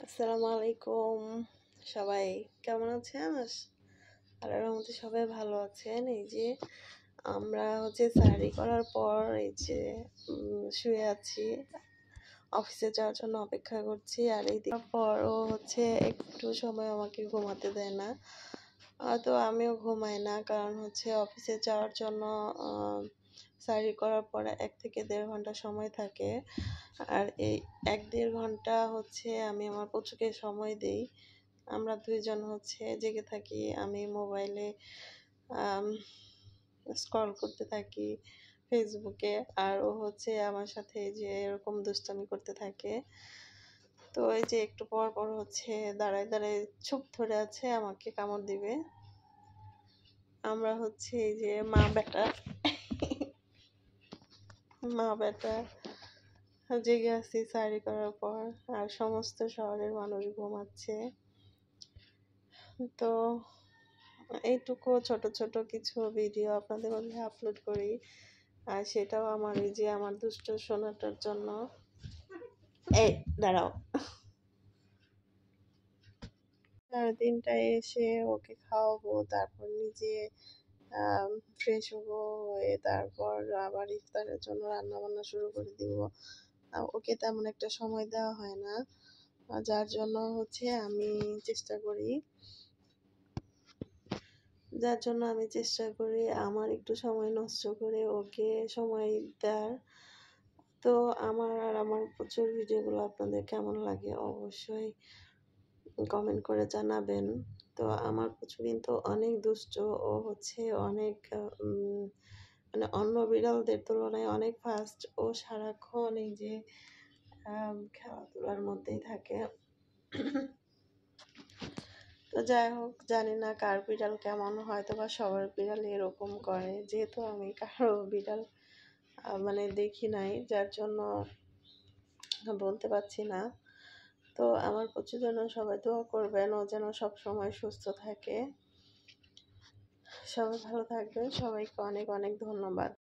আসসালামু আলাইকুম। সবাই কেমন আছেন? আল্লাহর রহমতে সবাই ভালো আছেন। এই যে আমরা সাহরি করার পর এই যে শুয়ে আছি। অফিসে যাওয়ার জন্য অপেক্ষা করছি। আর এই পরও একটু সময় আমাকে ঘুমাতে দেয় না। তো আমিও ঘুমাই না, কারণ অফিসে যাওয়ার জন্য সাহরি করার পরে ১ থেকে ১.৫ ঘন্টা সময় থাকে। আর এই ১-১.৫ ঘন্টা আমি আমার পুচুকে সময় দেই। আমরা ২ জন জেগে থাকি। আমি মোবাইলে আম স্ক্রল করতে থাকি ফেসবুকে। আর ও আমার সাথে এই যে এরকম দুষ্টামি করতে থাকে। তো এই যে একটু পর, পর দাঁড়ায়, দাঁড়ায় চুপ ধরে আছে, আমাকে কামড় দিবে। আমরা এই যে মা-বেটা জেগে আছি সাহরি করার পর। আর সমস্ত শহরের মানুষ ঘুমাচ্ছে। তো এইটুকু ছোট, ছোট কিছু ভিডিও আপনাদের মধ্যে আপলোড করি। আর সেটাও আমার এই যে আমার দুষ্ট সোনাটার জন্য। এই দাঁড়াও। সারাদিনটায় এসে ওকে খাওয়াবো, তারপর নিজে ফ্রেশ হবো, হয়ে তারপর আবার ইফতারের জন্য রান্নাবান্না শুরু করে দিব। ওকে তেমন একটা সময় দেওয়া হয় না। যার জন্য আমি চেষ্টা করি আমার একটু সময় নষ্ট করে ওকে সময় দেওয়ার। তো আমার প্রচুর ভিডিওগুলো আপনাদের কেমন লাগে অবশ্যই কমেন্ট করে জানাবেন। তো আমার পুচু কিন্তু অনেক দুষ্ট। ও অনেক মানে অন্য বিড়ালদের তুলনায় অনেক ফাস্ট। ও সারাক্ষণ এই যে খেলাধুলার মধ্যেই থাকে। তো যাই হোক, জানি না কার বিড়াল কেমন, হয়তোবা সবার বিড়াল এরকম করে। যেহেতু আমি কারো বিড়াল মানে দেখি নাই, যার জন্য বলতে পারছি না। তো আমার পুচুর জন্য সবাই দোয়া করবেন, ও যেন সবসময় সুস্থ থাকে। সবাই ভালো থাকবেন। সবাইকে অনেক অনেক ধন্যবাদ।